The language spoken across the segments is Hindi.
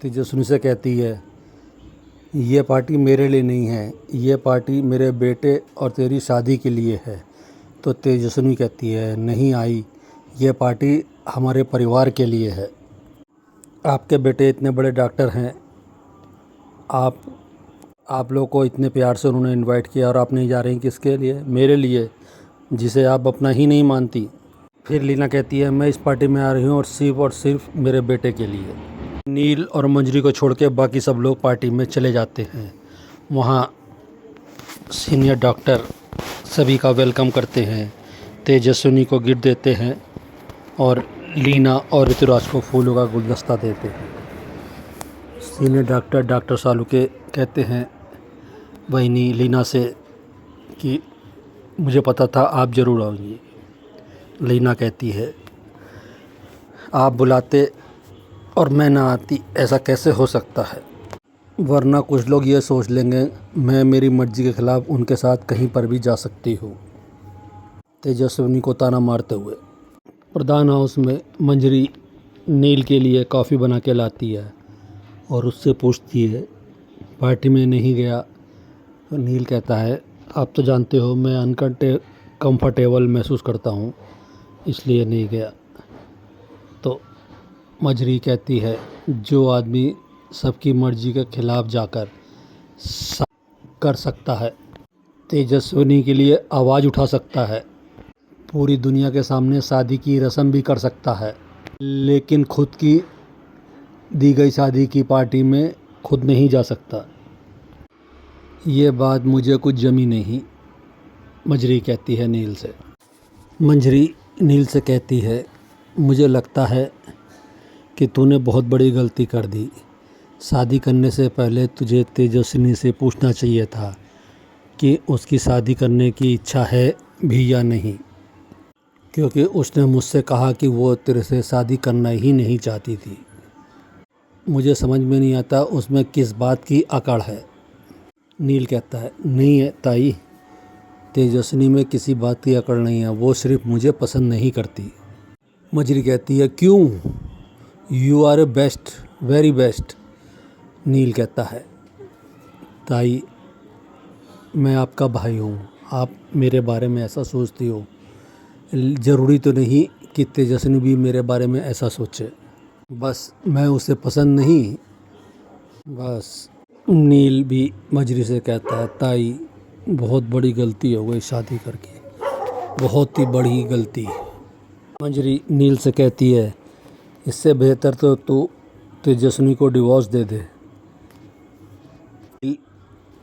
तेजस्विनी से कहती है, ये पार्टी मेरे लिए नहीं है, ये पार्टी मेरे बेटे और तेरी शादी के लिए है। तो तेजस्विनी कहती है, नहीं आई, ये पार्टी हमारे परिवार के लिए है। आपके बेटे इतने बड़े डॉक्टर हैं, आप लोग को इतने प्यार से उन्होंने इनवाइट किया और आप नहीं जा रही किसके लिए? मेरे लिए, जिसे आप अपना ही नहीं मानती। फिर लीना कहती है, मैं इस पार्टी में आ रही हूँ और सिर्फ मेरे बेटे के लिए। नील और मंजरी को छोड़ के बाकी सब लोग पार्टी में चले जाते हैं। वहाँ सीनियर डॉक्टर सभी का वेलकम करते हैं, तेजस्विनी को गिफ्ट देते हैं और लीना और ऋतुराज को फूलों का गुलदस्ता देते हैं। सीनियर डॉक्टर सालुके कहते हैं बहनी लीना से कि मुझे पता था आप ज़रूर आएंगी। लीना कहती है, आप बुलाते और मैं ना आती, ऐसा कैसे हो सकता है? वरना कुछ लोग ये सोच लेंगे मैं मेरी मर्ज़ी के ख़िलाफ़ उनके साथ कहीं पर भी जा सकती हूँ। तेजस्विनी को ताना मारते हुए प्रधान हाउस में मंजरी नील के लिए कॉफ़ी बना के लाती है और उससे पूछती है, पार्टी में नहीं गया? तो नील कहता है, आप तो जानते हो मैं कंफर्टेबल महसूस करता हूँ, इसलिए नहीं गया। तो मंजरी कहती है, जो आदमी सबकी मर्ज़ी के ख़िलाफ़ जाकर कर सकता है, तेजस्विनी के लिए आवाज़ उठा सकता है, पूरी दुनिया के सामने शादी की रस्म भी कर सकता है, लेकिन खुद की दी गई शादी की पार्टी में खुद नहीं जा सकता। ये बात मुझे कुछ जमी नहीं, मंजरी कहती है नील से। मंजरी नील से कहती है, मुझे लगता है कि तूने बहुत बड़ी गलती कर दी। शादी करने से पहले तुझे तेजस्विनी से पूछना चाहिए था कि उसकी शादी करने की इच्छा है भी या नहीं, क्योंकि उसने मुझसे कहा कि वो तेरे से शादी करना ही नहीं चाहती थी। मुझे समझ में नहीं आता उसमें किस बात की अकड़ है। नील कहता है, नहीं है ताई, तेजस्विनी में किसी बात की अकड़ नहीं है, वो सिर्फ मुझे पसंद नहीं करती। मंजरी कहती है, क्यों? You are a best, very best. Neel कहता है, ताई मैं आपका भाई हूँ, आप मेरे बारे में ऐसा सोचती हो, ज़रूरी तो नहीं कि तेजस्विनी भी मेरे बारे में ऐसा सोचे, बस मैं उसे पसंद नहीं, बस। नील भी मंजरी से कहता है, ताई बहुत बड़ी गलती हो गई शादी करके, बहुत ही बड़ी गलती। मंजरी नील से कहती है, इससे बेहतर तो तू तेजस्विनी को डिवोर्स दे दे। नील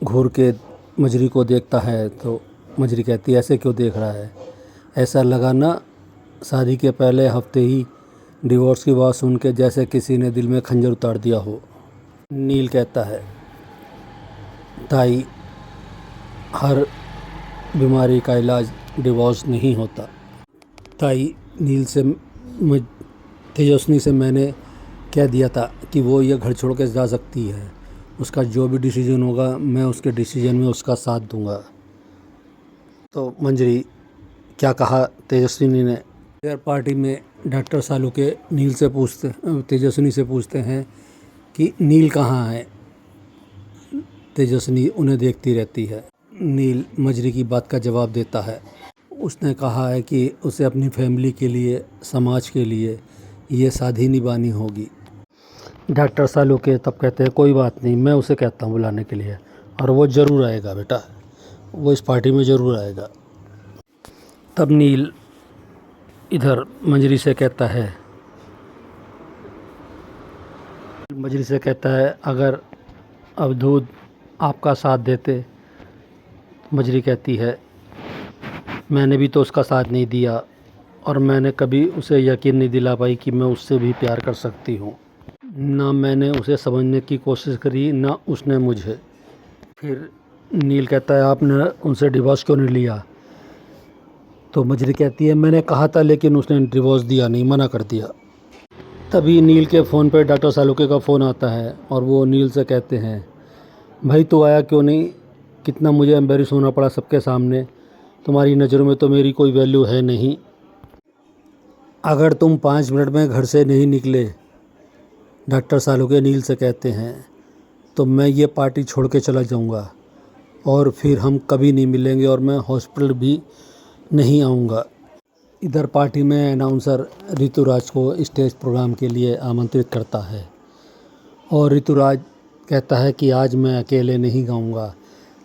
घूर के मंजरी को देखता है तो मंजरी कहती है, ऐसे क्यों देख रहा है? ऐसा लगा ना शादी के पहले हफ्ते ही डिवोर्स की बात सुन के जैसे किसी ने दिल में खंजर उतार दिया हो। नील कहता है, ताई हर बीमारी का इलाज डिवोर्स नहीं होता। ताई नील से तेजस्विनी से मैंने कह दिया था कि वो ये घर छोड़ के जा सकती है, उसका जो भी डिसीजन होगा मैं उसके डिसीजन में उसका साथ दूंगा। तो मंजरी, क्या कहा तेजस्विनी ने? डिनर पार्टी में डॉक्टर सालुके तेजस्विनी से पूछते हैं कि नील कहाँ है? तेजस्विनी उन्हें देखती रहती है। नील मंजरी की बात का जवाब देता है, उसने कहा है कि उसे अपनी फैमिली के लिए, समाज के लिए ये शादी निभानी होगी। डॉक्टर सालुके तब कहते हैं, कोई बात नहीं, मैं उसे कहता हूँ बुलाने के लिए और वो ज़रूर आएगा बेटा, वो इस पार्टी में ज़रूर आएगा। तब नील इधर मंजरी से कहता है, अगर अवधूत आपका साथ देते। मंजरी कहती है, मैंने भी तो उसका साथ नहीं दिया और मैंने कभी उसे यकीन नहीं दिला पाई कि मैं उससे भी प्यार कर सकती हूँ। ना मैंने उसे समझने की कोशिश करी, ना उसने मुझे। फिर नील कहता है, आपने उनसे डिवोर्स क्यों नहीं लिया? तो मंजरी कहती है, मैंने कहा था लेकिन उसने डिवोर्स दिया नहीं, मना कर दिया। तभी नील के फ़ोन पर डॉक्टर सालुके का फ़ोन आता है और वो नील से कहते हैं, भाई तू आया क्यों नहीं? कितना मुझे एम्बेरस होना पड़ा सबके सामने, तुम्हारी नज़रों में तो मेरी कोई वैल्यू है नहीं। अगर तुम 5 मिनट में घर से नहीं निकले डॉक्टर सालुके अनिल से कहते हैं तो मैं ये पार्टी छोड़ के चला जाऊंगा और फिर हम कभी नहीं मिलेंगे और मैं हॉस्पिटल भी नहीं आऊंगा। इधर पार्टी में अनाउंसर ऋतुराज को स्टेज प्रोग्राम के लिए आमंत्रित करता है और ऋतुराज कहता है कि आज मैं अकेले नहीं गाऊंगा,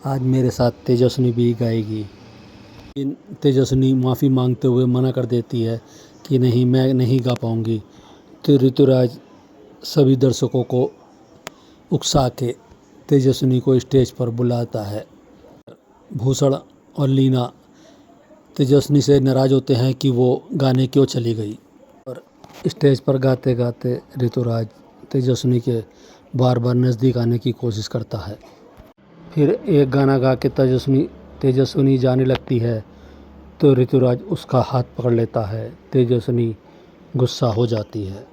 आज मेरे साथ तेजस्विनी भी गाएगी। लेकिन तेजस्विनी माफ़ी मांगते हुए मना कर देती है कि नहीं, मैं नहीं गा पाऊंगी। तो ऋतुराज सभी दर्शकों को उकसा के तेजस्विनी को स्टेज पर बुलाता है। भूषण और लीना तेजस्विनी से नाराज़ होते हैं कि वो गाने क्यों चली गई। और स्टेज पर गाते गाते ऋतुराज तेजस्विनी के बार बार नज़दीक आने की कोशिश करता है। फिर एक गाना गा के तेजस्विनी जाने लगती है तो ऋतुराज उसका हाथ पकड़ लेता है। तेजस्विनी गुस्सा हो जाती है।